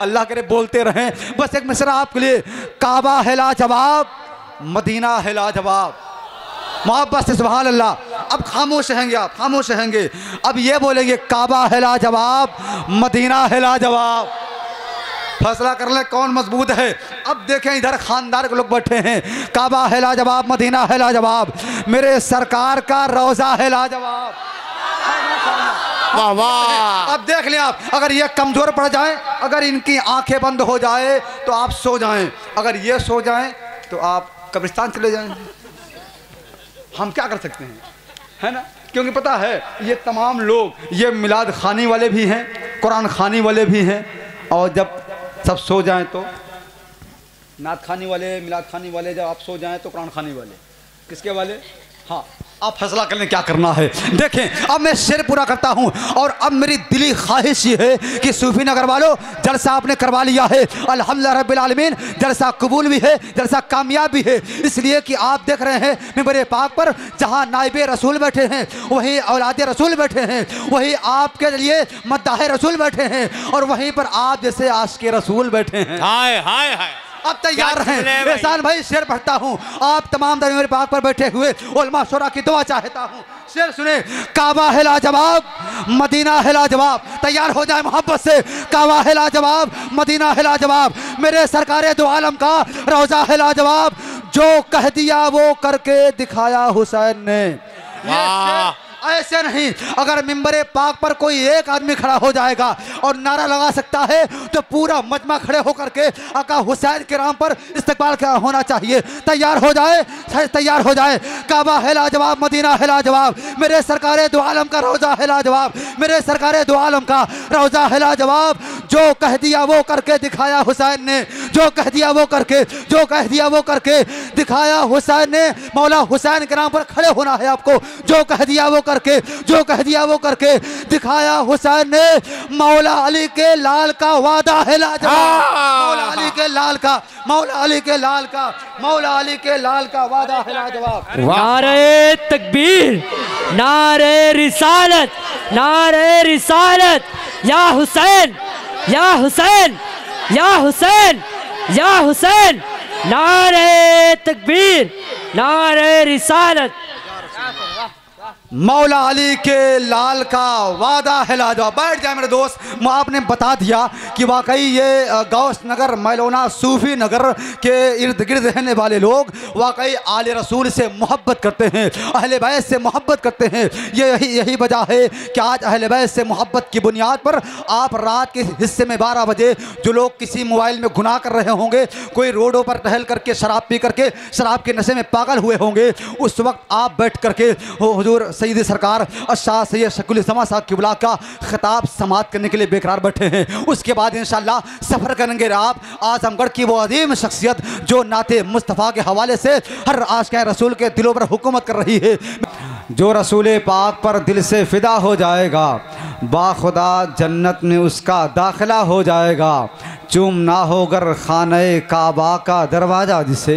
अल्लाह करे बोलते रहें। बस एक मिसरा आपके लिए, काबा है लाजवाब, मदीना है लाजवाब, मोहब्बत से सुभान अल्लाह। अब खामोश रहेंगे, आप खामोश रहेंगे। अब ये बोलेंगे काबा है लाजवाब, मदीना है लाजवाब। फैसला कर ले कौन मजबूत है। अब देखें इधर खानदार के लोग बैठे हैं। काबा है लाजवाब, मदीना है लाजवाब, मेरे सरकार का रोजा है लाजवाब। वाह वाह। अब देख लें आप, अगर ये कमजोर पड़ जाएं, अगर इनकी आंखें बंद हो जाए तो आप सो जाएं, अगर ये सो जाएं तो आप कब्रिस्तान चले जाएं। हम क्या कर सकते हैं, है ना? क्योंकि पता है ये तमाम लोग ये मिलाद खानी वाले भी हैं, कुरान खानी वाले भी हैं, और जब सब सो जाएं तो नात खानी वाले, मिलाद खानी वाले, जब आप सो जाएं तो कुरान खानी वाले, किसके वाले? हाँ, आप फैसला कर लें क्या करना है। देखें अब मैं शेर पूरा करता हूं, और अब मेरी दिली ख्वाहिश ये है कि सूफी नगर वालों जलसा आपने करवा लिया है, अल्हम्दुलिल्लाह रब्बिल आलमीन, जलसा कबूल भी है, जलसा कामयाब भी है। इसलिए कि आप देख रहे हैं मिंबर पाक पर जहां नाइबे रसूल बैठे हैं, वहीं औलादे रसूल बैठे हैं, वहीं आपके लिए मद्दाह रसूल बैठे हैं, और वहीं पर आप जैसे आशिक़े रसूल बैठे हैं। हाय हाय हाय। अब तैयार हैं एहसान भाई, शेर पढ़ता हूँ। आप तमाम दरबार पाक पर बैठे हुए उलमा शुरा की दुआ चाहता हूँ। शेर सुने, काबा है लाजवाब, मदीना है लाजवाब। तैयार हो जाए मोहब्बत से। काबा है लाजवाब, मदीना है लाजवाब, मेरे सरकार दो आलम का रोजा है लाजवाब, जो कह दिया वो करके दिखाया हुसैन ने। ऐसे नहीं, अगर मिंबर पाक पर कोई एक आदमी खड़ा हो जाएगा और नारा लगा सकता है तो पूरा मजमा खड़े होकर के आका हुसैन के नाम पर इस्तकबाल क्या होना चाहिए। तैयार हो जाए, तैयार हो जाए। काबा है लाजवाब, मदीना है लाजवाब, मेरे सरकार दो आलम का रोजा है लाजवाब, मेरे सरकार दो आलम का रोजा है लाजवाब, जो कह दिया वो करके दिखाया हुसैन ने, जो कह दिया वो करके, जो कह दिया वो करके दिखाया हुसैन ने। मौला हुसैन के नाम पर खड़े होना है आपको, जो कह दिया वो करके, जो कह दिया वो करके दिखाया हुसैन ने। मौला अली के लाल का वादा है लाजवाब, मौला अली के लाल का, मौला अली के लाल का, मौला अली के लाल का वादा है लाजवाब। नारे तकबीर, नारे रिसालत, नारे रिसालत, या हुसैन, या हुसैन, या हुसैन, या हुसैन, नारे तकबीर, नारे रिसालत। मौला अली के लाल का वादा है लाजवाब। बैठ जाए मेरे दोस्त, आपने बता दिया कि वाकई ये गौस नगर, मैलोना, सूफी नगर के इर्द गिर्द रहने वाले लोग वाकई आले रसूल से मोहब्बत करते हैं, अहले बैत से मोहब्बत करते हैं। यही वजह है कि आज अहले बैत से मोहब्बत की बुनियाद पर आप रात के हिस्से में 12 बजे जो लोग किसी मोबाइल में गुनाह कर रहे होंगे, कोई रोडों पर टहल करके शराब पी करके शराब के नशे में पागल हुए होंगे, उस वक्त आप बैठ करके हुजूर सईद सरकार शाह सैयद शकील इस्लाम साहब किबला का खिताब समाअत करने के लिए बेकरार बैठे हैं। उसके बाद इंशाअल्लाह सफ़र करेंगे आप आजमगढ़ की वो अजीम शख्सियत जो नाते मुस्तफ़ा के हवाले से हर आशिक़ रसूल के दिलों पर हुकूमत कर रही है। जो रसूल पाक पर दिल से फ़िदा हो जाएगा, बाखुदा जन्नत में उसका दाखिला हो जाएगा। चूम ना होगर खाने काबा का दरवाज़ा, जिसे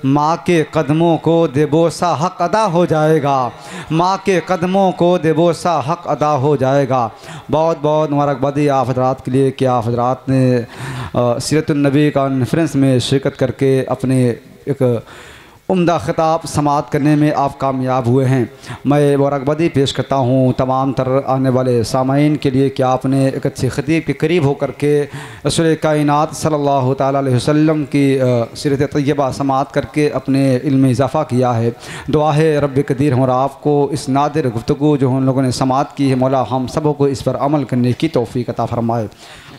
माँ के कदमों को देबोसा हक अदा हो जाएगा, माँ के कदमों को देबोसा हक अदा हो जाएगा। बहुत बहुत मुबारकबादी आप हजरात के लिए कि आप हजरात ने सीरतुन्नबी कॉन्फ्रेंस में शिरकत करके अपने एक उम्दा ख़िताब समाअत करने में आप कामयाब हुए हैं। मैं मुबारकबादी पेश करता हूँ तमाम तर आने वाले सामाईन के लिए कि आपने एक अच्छे ख़तीब के करीब होकर के रसूल कायनात सल्लल्लाहु ताला अलैहि वसल्लम की सीरत तय्यबा समाअत करके अपने इल्म में इजाफ़ा किया है। दुआ है रब कदीर और आपको इस नादिर गुफ्तगू जो हम लोगों ने समाअत की है, मौला हम सबों को इस पर अमल करने की तौफ़ीक़ अता फ़रमाए।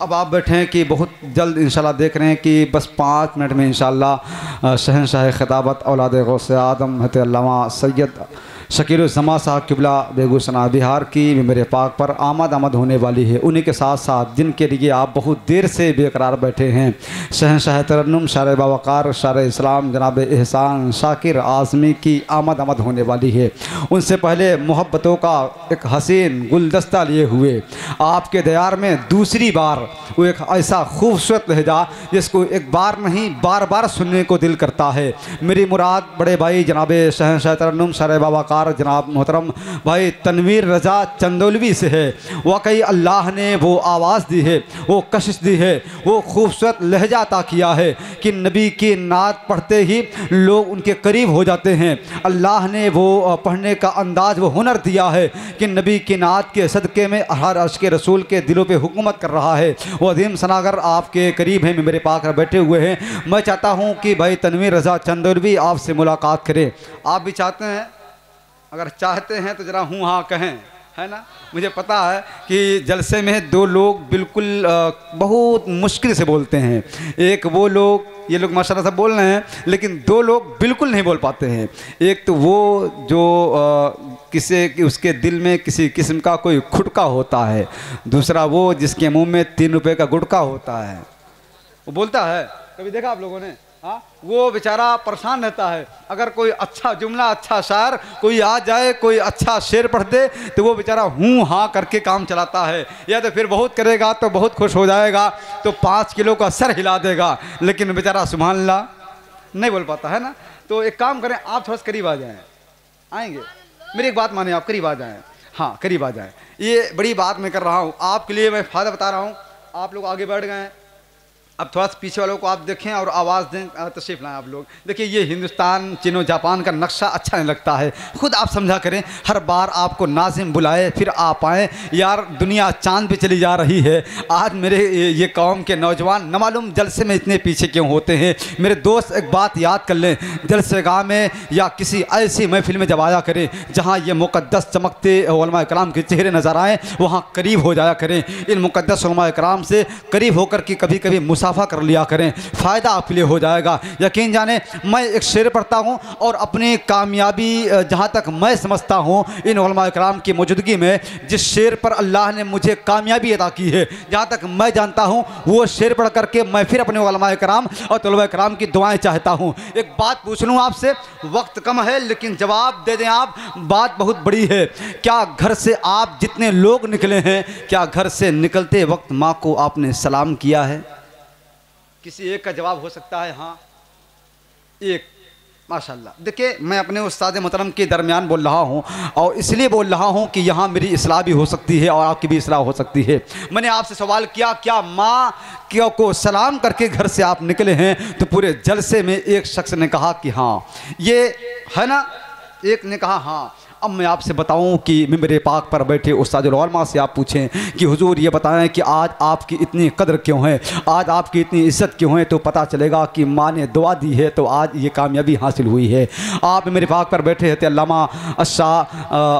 अब आप बैठे हैं कि बहुत जल्द इंशाल्लाह देख रहे हैं कि बस 5 मिनट में इंशाल्लाह शहंशाह ख़िताबत औलाद गौसे आदम हज़रत अल्लामा सैयद शकील उज़्ज़मा साहब किबला बेगूसराय बिहार की मेरे पाक पर आमद होने वाली है। उन्हीं के साथ साथ जिनके लिए आप बहुत देर से बेकरार बैठे हैं, शहंशाह तरन्नुम शार बावकार शार इस्लाम जनाब एहसान शाकिर आज़मी की आमद होने वाली है। उनसे पहले मोहब्बतों का एक हसीन गुलदस्ता लिए हुए आपके दयार में दूसरी बार वो एक ऐसा खूबसूरत लहजा जिसको एक बार नहीं बार बार सुनने को दिल करता है। मेरी मुराद बड़े भाई जनाब शहंशाह तरन्नुम शार बावकार इजहार जनाब मोहतरम भाई तनवीर रज़ा चंदौलवी से है। वाकई अल्लाह ने वो आवाज़ दी है, वो कशिश दी है, वो खूबसूरत लहजा अता किया है कि नबी की नात पढ़ते ही लोग उनके करीब हो जाते हैं। अल्लाह ने वो पढ़ने का अंदाज़, वो हुनर दिया है कि नबी की नात के सदक़े में हर अश्क रसूल के दिलों पे हुकूमत कर रहा है। वो अजीम सनागर आपके करीब हैं, मेरे पाक बैठे हुए हैं। मैं चाहता हूँ कि भाई तनवीर रज़ा चंदौलवी आपसे मुलाकात करें। आप भी चाहते हैं? अगर चाहते हैं तो ज़रा हूँ हाँ कहें, है ना। मुझे पता है कि जलसे में दो लोग बिल्कुल बहुत मुश्किल से बोलते हैं। एक वो लोग, ये लोग माशाल्लाह से बोल रहे हैं, लेकिन दो लोग बिल्कुल नहीं बोल पाते हैं। एक तो वो जो किसी उसके दिल में किसी किस्म का कोई खुटका होता है, दूसरा वो जिसके मुंह में 3 रुपए का गुटका होता है, वो बोलता है। कभी देखा आप लोगों ने? हाँ, वो बेचारा परेशान रहता है। अगर कोई अच्छा जुमला, अच्छा शायर कोई आ जाए, कोई अच्छा शेर पढ़ दे, तो वो बेचारा हूँ हाँ करके काम चलाता है। या तो फिर बहुत करेगा तो बहुत खुश हो जाएगा, तो 5 किलो का सर हिला देगा, लेकिन बेचारा सुभान अल्लाह नहीं बोल पाता है ना। तो एक काम करें, आप थोड़ा सा करीब आ जाएँ। आएंगे? मेरी एक बात माने, आप करीब आ जाएँ। हाँ, करीब आ जाएँ। ये बड़ी बात मैं कर रहा हूँ, आपके लिए मैं फ़ायदा बता रहा हूँ। आप लोग आगे बढ़ गए हैं, अब थोड़ा सा पीछे वालों को आप देखें और आवाज़ दें, तशरीफ़ लाएं आप लोग। देखिए, ये हिंदुस्तान चीनो जापान का नक्शा अच्छा नहीं लगता है, खुद आप समझा करें। हर बार आपको नाज़िम बुलाए फिर आप आएँ। यार, दुनिया चांद पे चली जा रही है। आज मेरे ये कौम के नौजवान न मालूम जलसे में इतने पीछे क्यों होते हैं। मेरे दोस्त, एक बात याद कर लें, जलसेगाह में या किसी ऐसी महफिल में जब आया करें जहाँ ये मुक़द्दस चमकते उलमा कराम के चेहरे नज़र आएँ, वहाँ करीब हो जाया करें। इन मुक़द्दस उलमा कराम से करीब होकर के कभी कभी मुसाफा कर लिया करें, फ़ायदा आपके लिए हो जाएगा। यकीन जाने, मैं एक शेर पढ़ता हूँ और अपनी कामयाबी जहाँ तक मैं समझता हूँ इन उलमा कराम की मौजूदगी में, जिस शेर पर अल्लाह ने मुझे कामयाबी अता की है, जहाँ तक मैं जानता हूँ, वो शेर पढ़ करके मैं फिर अपने उलमा कराम और तलबा कराम की दुआएं चाहता हूँ। एक बात पूछ लूँ आपसे, वक्त कम है लेकिन जवाब दे दें आप। बात बहुत बड़ी है। क्या घर से आप जितने लोग निकले हैं, क्या घर से निकलते वक्त माँ को आपने सलाम किया है? किसी एक का जवाब हो सकता है हाँ, एक। माशाल्लाह। देखिए, मैं अपने उस्ताद मोहतरम के दरमियान बोल रहा हूँ और इसलिए बोल रहा हूँ कि यहाँ मेरी इस्लाह भी हो सकती है और आपकी भी इस्लाह हो सकती है। मैंने आपसे सवाल किया, क्या माँ क्यों को सलाम करके घर से आप निकले हैं? तो पूरे जलसे में एक शख्स ने कहा कि हाँ, ये है ना। एक ने कहा हाँ। अब मैं आपसे बताऊं कि मिंबर पाक पर बैठे उस्तादुल उलमा से आप पूछें कि हुजूर ये बताएं कि आज आपकी इतनी कदर क्यों है, आज आपकी इतनी इज़्ज़त क्यों है, तो पता चलेगा कि माँ ने दुआ दी है तो आज ये कामयाबी हासिल हुई है। आप मेरे पाक पर बैठे थे अल्लामा शाह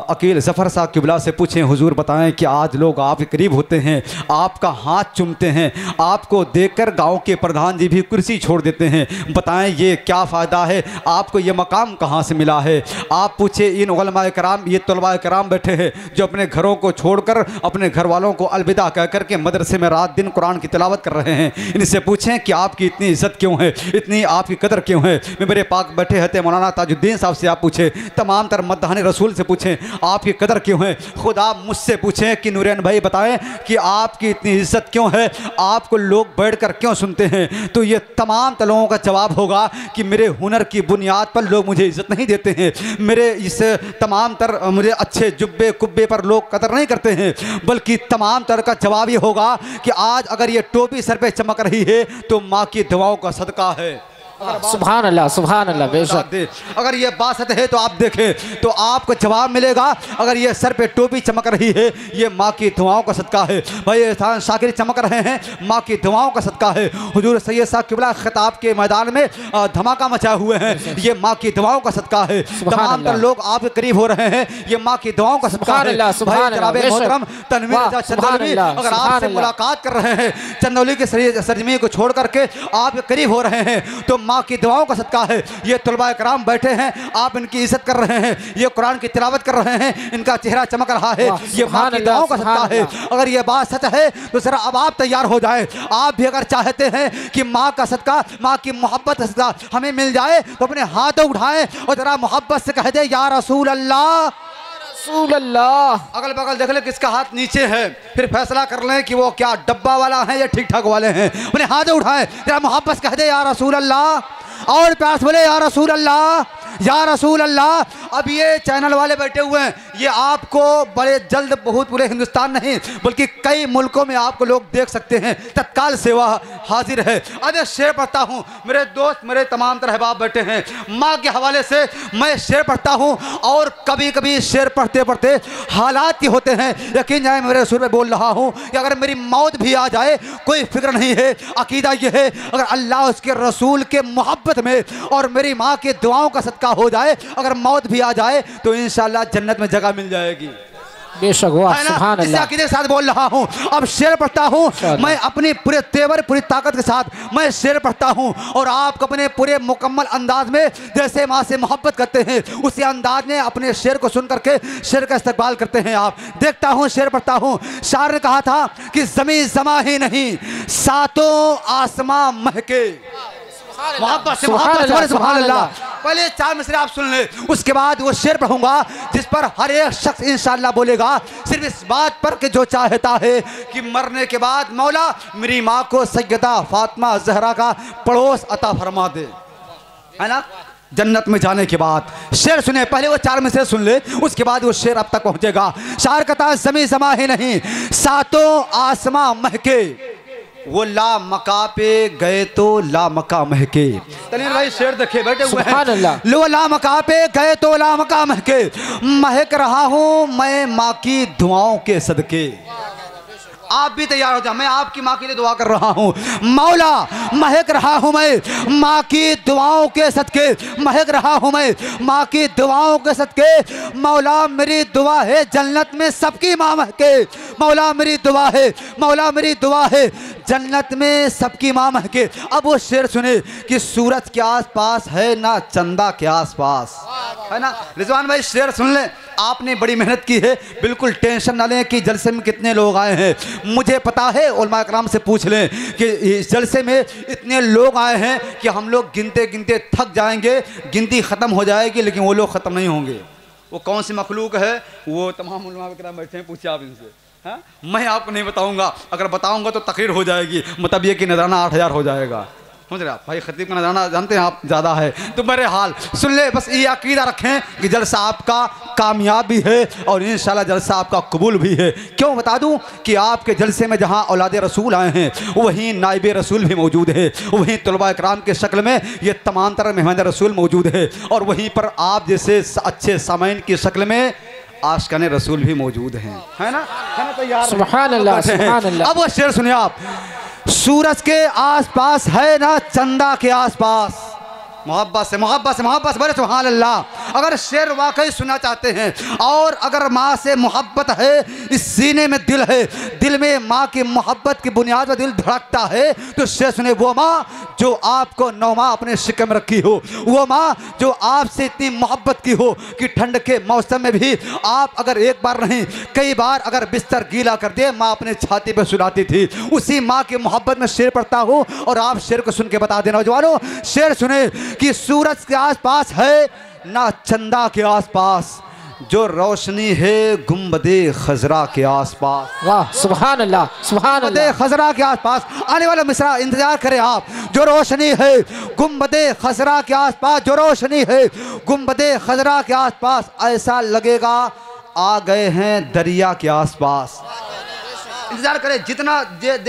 अकील ज़फ़र साहब क़िबला से पूछें, हुजूर बताएं कि आज लोग आपके करीब होते हैं, आपका हाथ चूमते हैं, आपको देखकर गाँव के प्रधान जी भी कुर्सी छोड़ देते हैं, बताएँ ये क्या फ़ायदा है, आपको ये मकाम कहाँ से मिला है? आप पूछे इन उलमा कराम, ये तलबा कराम बैठे हैं जो अपने घरों को छोड़कर अपने घर वालों को अलविदा कह कर के मदरसे में रात दिन कुरान की तिलावत कर रहे हैं। इनसे पूछें कि आपकी इतनी इज्जत क्यों है, इतनी आपकी कदर क्यों है। मेरे पाक बैठे हैं मौलाना ताजुद्दीन साहब से आप पूछें, तमाम तर मद्दान रसूल से पूछें आपकी कदर क्यों है। खुद आप मुझसे पूछें कि नूरैन भाई बताएं कि आपकी इतनी इज्जत क्यों है, आपको लोग बैठ कर क्यों सुनते हैं। तो ये तमाम तलों का जवाब होगा कि मेरे हुनर की बुनियाद पर लोग मुझे इज्जत नहीं देते हैं, मेरे इस तमाम तर मुझे अच्छे जुब्बे कुब्बे पर लोग कदर नहीं करते हैं, बल्कि तमाम तर का जवाब ये होगा कि आज अगर ये टोपी सर पे चमक रही है तो माँ की दुआओं का सदका है। सुभान अल्लाह, सुभान अल्लाह, बेशक। अगर ये बासत है तो आप देखें तो आपको जवाब मिलेगा। अगर ये सर पे टोपी चमक रही है, ये माँ की दुआओं का सदका है। भाई एहसान शाकिर चमक रहे हैं, माँ की दुआओं का सदका है। हुजूर सैयद साहब क़िबला खिताब के मैदान में धमाका मचाए हुए हैं, ये माँ की दुआओं का सदका है। तमाम तर लोग आपके करीब हो रहे हैं, ये माँ की दुआओं का सदका है। मोहतरम तनवीर रज़ा चंदौलवी अगर आपसे मुलाकात कर रहे हैं, चंदौली के सरजमी को छोड़ करके आपके करीब हो रहे हैं, तो माँ की दुआओं का सदका है। ये तलबा कराम बैठे हैं, आप इनकी इज्जत कर रहे हैं, ये कुरान की तिलावत कर रहे हैं, इनका चेहरा चमक रहा है, ये माँ की दुआओं का सदका है। अगर ये बात सच है तो जरा अब आप तैयार हो जाए। आप भी अगर चाहते हैं कि माँ का सदका, माँ की मोहब्बत सदका हमें मिल जाए, तो अपने हाथ उठाएं और जरा मोहब्बत से कह दे या रसूल अल्लाह, रसूल अल्लाह। अगल बगल देख ले किसका हाथ नीचे है, फिर फैसला कर लें कि वो क्या डब्बा वाला है या ठीक ठाक वाले हैं। अपने हाथ उठाएं, जरा मोहब्बत कह दे या रसूल अल्लाह, और प्यास बोले या रसूल अल्लाह, या रसूल अल्लाह। अब ये चैनल वाले बैठे हुए हैं, ये आपको बड़े जल्द, बहुत पूरे हिंदुस्तान नहीं बल्कि कई मुल्कों में आपको लोग देख सकते हैं, तत्काल सेवा हाजिर है। अब ये शेर पढ़ता हूँ, मेरे दोस्त, मेरे तमाम तरह अहबाब बैठे हैं, माँ के हवाले से मैं शेर पढ़ता हूँ। और कभी कभी शेर पढ़ते पढ़ते हालात ये होते हैं, यकीन जाए मेरे रसूल में बोल रहा हूँ कि अगर मेरी मौत भी आ जाए कोई फिक्र नहीं है। अकीदा ये है, अगर अल्लाह उसके रसूल के मोहब्बत में और मेरी माँ के दुआओं का सदका हो जाए, अगर मौत भी आ जाए तो इंशाअल्लाह जन्नत में जगह मिल जाएगी। बेशक वाह, सुभान अल्लाह। अकीदे के साथ बोल रहा हूँ। अब शेर पढ़ता हूँ मैं अपनी पूरे तेवर, पूरी ताकत के साथ मैं शेर पढ़ता हूँ, और आप अपने पूरे मुकम्मल अंदाज में जैसे माँ से मोहब्बत करते हैं उसी अंदाज में अपने शेर को सुन करके शेर का इस्तकबाल करते हैं आप। देखता हूँ, शेर पढ़ता हूँ। शायर ने कहा था कि ज़मीन समा ही नहीं, सातों आसमां महके। मोहब्बत से सुभान अल्लाह। पहले 4 मिसरे आप सुन ले, उसके बाद वो शेर पढ़ूंगा जिस पर हर एक शख्स इंशाअल्लाह बोलेगा सिर्फ इस बात पर कि जो चाहता है कि मरने के बाद मौला मेरी माँ को सैयदा फातिमा ज़हरा का पड़ोस अता फरमा दे, है ना, जन्नत में जाने के बाद। शेर सुने, पहले वो 4 मिसरे सुन ले, उसके बाद वो शेर अब तक पहुंचेगा। शायर कहता है ज़मीन समा ही नहीं, सातों आसमां महके, वो ला मका पे गए तो ला मका महके। तनीर भाई शेर देखे बैठे हुए हैं। लो ला मका पे गए तो ला मका महके, महक रहा हूँ मैं माँ की दुआओं के सदके। आप भी तैयार हो जाओ, मैं आपकी माँ के लिए दुआ कर रहा हूँ। मौला महक रहा हूँ मैं माँ की दुआओं के सदके, महक रहा हूँ मैं माँ की दुआओं के सदके। मौला मेरी दुआ है जन्नत में सबकी माँ महके, मौला मेरी दुआ है, मौला मेरी दुआ है जन्नत में सबकी माँ महके। अब वो शेर सुने कि सूरज के आसपास है ना चंदा के आसपास, है ना। रिजवान भाई शेर सुन लें, आपने बड़ी मेहनत की है, बिल्कुल टेंशन ना लें कि जलसे में कितने लोग आए हैं। मुझे पता है, उलमा कराम से पूछ लें कि इस जलसे में इतने लोग आए हैं कि हम लोग गिनते गिनते थक जाएंगे, गिनती ख़त्म हो जाएगी, लेकिन वो लोग ख़त्म नहीं होंगे। वो कौन सी मखलूक है वो तमाम उलमा कराम बैठे हैं, पूछिए आप इनसे। हाँ, मैं आपको नहीं बताऊंगा, अगर बताऊंगा तो तकरीर हो जाएगी, मतलब ये कि नजराना 8000 हो जाएगा। समझ रहे आप भाई, खतीब का नजराना जानते हैं आप ज़्यादा है, तो मेरे हाल सुन ले। बस ये अकीदा रखें कि जलसा आपका कामयाब भी है और इंशाल्लाह जलसा आपका कबूल भी है। क्यों बता दूं कि आपके जलसे में जहां औलाद रसूल आए हैं वहीं नाइब रसूल भी मौजूद है, वहीं तलबा इकराम के शक्ल में ये तमाम तरह मेहमान रसूल मौजूद है, और वहीं पर आप जैसे अच्छे सामाइन की शक्ल में आशिकान रसूल भी मौजूद हैं, है ना तैयार। सुभान अल्लाह, सुभान अल्लाह। अब वो शेर सुनिए आप। सूरज के आसपास है ना चंदा के आसपास, मोहब्बत से मोहब्बत से मोहब्बत से, बड़े सुभान अल्लाह। अगर शेर वाकई सुनना चाहते हैं और अगर माँ से मोहब्बत है, इस सीने में दिल है, दिल में माँ की मोहब्बत की बुनियाद पर दिल धड़कता है, तो शेर सुने। वो माँ जो आपको 9 माह अपने शिकम रखी हो, वो माँ जो आपसे इतनी मोहब्बत की हो कि ठंड के मौसम में भी आप अगर एक बार नहीं कई बार अगर बिस्तर गीला कर दे, माँ अपने छाती पर सुलाती थी। उसी माँ की मोहब्बत में शेर पढ़ता हूँ और आप शेर को सुन के बता देना नौजवानों। शेर सुने कि सूरज के आसपास है ना चंदा के आसपास, जो रोशनी है गुंबदे खजरा के आसपास। वाह, सुभान अल्लाह, सुभान अल्लाह। खजरा के आसपास आने वाला मिसरा इंतजार करें आप। जो रोशनी है गुंबदे खजरा के आसपास, जो रोशनी है गुंबदे खजरा के आसपास, ऐसा लगेगा आ गए हैं दरिया के आसपास। इंतजार करें, जितना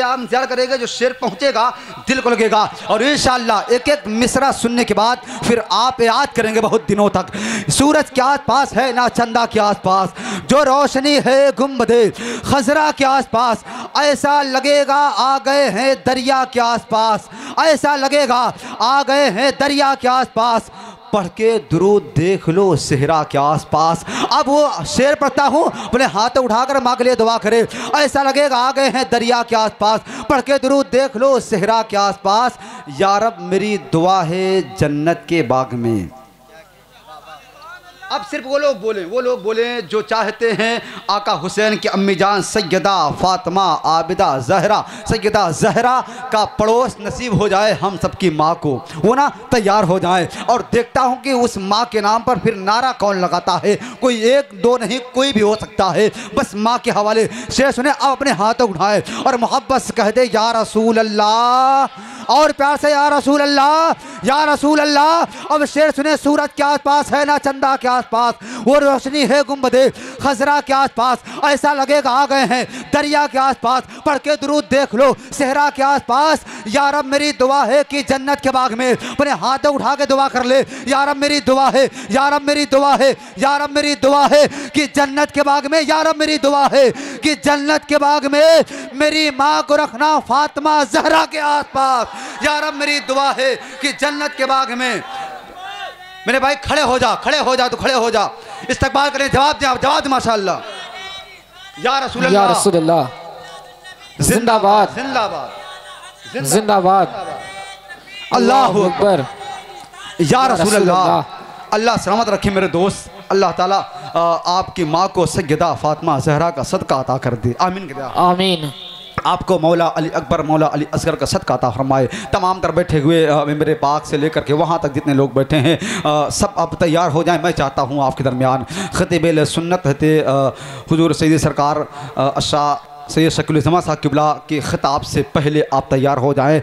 हम इंतजार करेंगे जो शेर पहुंचेगा दिल को लगेगा, और इंशाअल्लाह एक एक मिसरा सुनने के बाद फिर आप याद करेंगे बहुत दिनों तक। सूरज के आसपास है ना चंदा के आसपास, जो रोशनी है गुंबदे खजरा के आसपास, ऐसा लगेगा आ गए हैं दरिया के आसपास, ऐसा लगेगा आ गए हैं दरिया के आसपास। पढ़ के दुरूद देख लो सेहरा के आसपास। अब वो शेर पढ़ता हूँ, अपने हाथ उठाकर माँ के लिए दुआ करे। ऐसा लगेगा आ गए हैं दरिया के आसपास, पढ़ के दुरूद देख लो सेहरा के आसपास। या रब मेरी दुआ है जन्नत के बाग में। अब सिर्फ वो लोग बोले जो चाहते हैं आका हुसैन की अम्मी जान सैयदा फातिमा आबिदा ज़हरा, सैयदा ज़हरा का पड़ोस नसीब हो जाए हम सबकी माँ को, वो ना तैयार हो जाए। और देखता हूँ कि उस माँ के नाम पर फिर नारा कौन लगाता है, कोई 1-2 नहीं, कोई भी हो सकता है, बस माँ के हवाले। शेर सुने, अब अपने हाथों उठाए और मोहब्बत से कह दे या रसूल अल्लाह और प्यार से या रसूल अल्लाह, या रसूल अल्लाह। अब शेर सुने, सूरज के आसपास है ना चंदा के आसपास, वो रोशनी है गुंबदे खजरा के आसपास, ऐसा लगेगा आ गए हैं दरिया के आसपास। पढ़ के दुरूद देख लो सहरा के आसपास। या रब मेरी दुआ है कि जन्नत के बाग में, अपने हाथ उठा के दुआ कर ले, या रब मेरी दुआ है, या रब मेरी दुआ है, या रब मेरी दुआ है कि जन्नत के बाग में, या रब मेरी दुआ है कि जन्नत के बाग में मेरी माँ को रखना फातिमा ज़हरा के आसपास। या रब मेरी दुआ है कि जन्नत के बाग में। मेरे भाई खड़े हो जा, खड़े हो जा, तो खड़े हो जा, इस्तकबाल करें, जवाब दे, जवाब दे माशाअल्लाह। या रसूल अल्लाह, या रसूल अल्लाह, जिंदाबाद जिंदाबाद जिंदाबाद, अल्लाहु अकबर। या रसूल अल्लाह, अल्लाह सलामत रखे मेरे दोस्त। अल्लाह ताला आपकी माँ को सैयदा फातिमा ज़हरा का सदका अता कर दे, आमीन करें। आमीन। आपको मौला अली अकबर, मौला अली असगर का सदका अता फरमाए। तमाम तर बैठे हुए मेरे पाक से लेकर के वहाँ तक जितने लोग बैठे हैं सब अब तैयार हो जाएं। मैं चाहता हूँ आपके दरमियान खतीब सुन्नत हते हुजूर सैयद सरकार अशा सैयद शकील-उल-ज़मा साहब किबला के ख़िताब से पहले आप तैयार हो जाएं।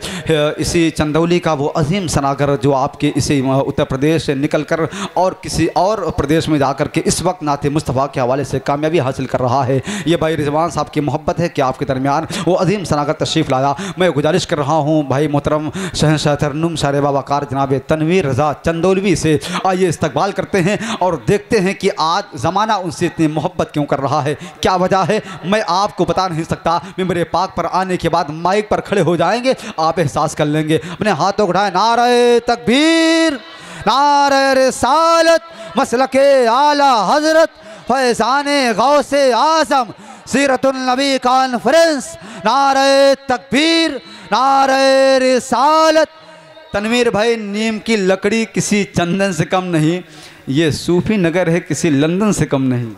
इसी चंदौली का वो अजीम सनागर जो आपके इसी उत्तर प्रदेश से निकल कर और किसी और प्रदेश में जाकर के इस वक्त नाते मुस्तफ़ा के हवाले से कामयाबी हासिल कर रहा है। ये भाई रिजवान साहब की मोहब्बत है कि आपके दरमियान वो अजीम सनागर तशरीफ़ लाया। मैं गुजारिश कर रहा हूँ भाई मोहतरम शहंशाह तरन्नुम शारे बाबाकार जनाब तनवीर रज़ा चंदौलवी से, आइए इस्तकबाल करते हैं और देखते हैं कि आज ज़माना उनसे इतनी मोहब्बत क्यों कर रहा है, क्या वजह है। मैं आपको बता नहीं सकता, मेरे पाक पर आने के बाद माइक पर खड़े हो जाएंगे, आप एहसास कर लेंगे। अपने हाथों उठाए, नारे तकबीर, नारे रिसालत, मसलके आला हजरत फैज़ाने गौसे आज़म सीरतुल नबी कॉन्फ्रेंस, नारे तकबीर, नारे रिसालत। तनवीर भाई, नीम की लकड़ी किसी चंदन से कम नहीं, ये सूफी नगर है किसी लंदन से कम नहीं।